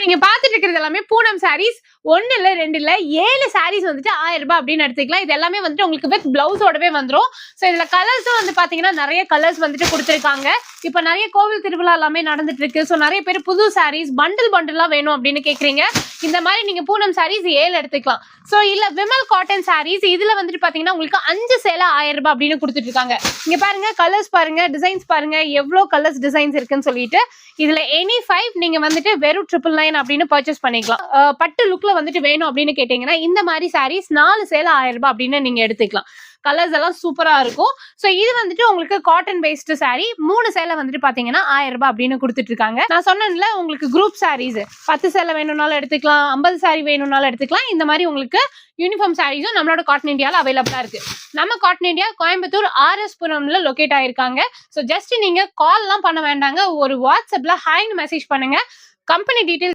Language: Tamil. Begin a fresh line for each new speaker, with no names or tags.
நீங்க பாத்துட்டு இருக்கிறது எல்லாமே பூனம் சாரீஸ். 1 இல்ல 2 இல்ல 7 சாரீஸ் வந்துட்டு 1000 ரூபாய் அப்படின்னு எடுத்துக்கலாம். இது எல்லாமே வந்துட்டு உங்களுக்கு வித் பிளவுஸோடவே வந்துரும். சோ இதுல கலர்ஸும் வந்து பாத்தீங்கன்னா நிறைய கலர்ஸ் வந்துட்டு கொடுத்திருக்காங்க. இப்ப நிறைய கோவில் திருவிழா எல்லாமே நடந்துட்டு இருக்கு. சோ நிறைய பேர் புது சாரீஸ் பண்டிலா வேணும் அப்படின்னு கேக்குறீங்க. இந்த மாதிரி நீங்க பூனம் சாரீஸ் 7 எடுத்துக்கலாம். சோ இல்ல விமல் காட்டன் சாரீஸ் இதுல வந்துட்டு பாத்தீங்கன்னா உங்களுக்கு 5 சேலை 1000 ரூபாய் அப்படின்னு கொடுத்துட்டு இருக்காங்க. இங்க பாருங்க கலர்ஸ் பாருங்க, டிசைன்ஸ் பாருங்க, எவ்வளவு கலர்ஸ் டிசைன்ஸ் இருக்குன்னு சொல்லிட்டு இதுல எனி 5 நீங்க வந்துட்டு வெறும் 999 அப்படின்னு பர்ச்சேஸ் பண்ணிக்கலாம். பட்டு லுக்ல வந்துட்டு வேணும் அப்படின்னு கேட்டீங்கன்னா இந்த மாதிரி சாரீஸ் 4 சேலை 1000 ரூபாய் அப்படின்னு நீங்க எடுத்துக்கலாம். கலர்ஸ் எல்லாம் சூப்பரா இருக்கும். சோ இது வந்துட்டு உங்களுக்கு காட்டன் பேஸ்ட் சாரி 3 சேலை வந்துட்டு பாத்தீங்கன்னா 1000 ரூபாய் அப்படின்னு கொடுத்துட்டு இருக்காங்க. நான் சொன்னேன்ல உங்களுக்கு குரூப் சாரீஸ் 10 சேலை வேணும்னாலும் எடுத்துக்கலாம், 50 சாரி வேணும்னாலும் எடுத்துக்கலாம். இந்த மாதிரி உங்களுக்கு யூனிஃபார்ம் சாரீஸும் நம்மளோட காட்டன் இந்தியால அவைலபிளா இருக்கு. நம்ம காட்டன் இந்தியா கோயம்புத்தூர் RS புரம்ல லொகேட் ஆயிருக்காங்க. சோ ஜஸ்ட் நீங்க கால் எல்லாம் பண்ண வேண்டாங்க, ஒரு வாட்ஸ்அப்ல ஹாய்னு மெசேஜ் பண்ணுங்க. Company details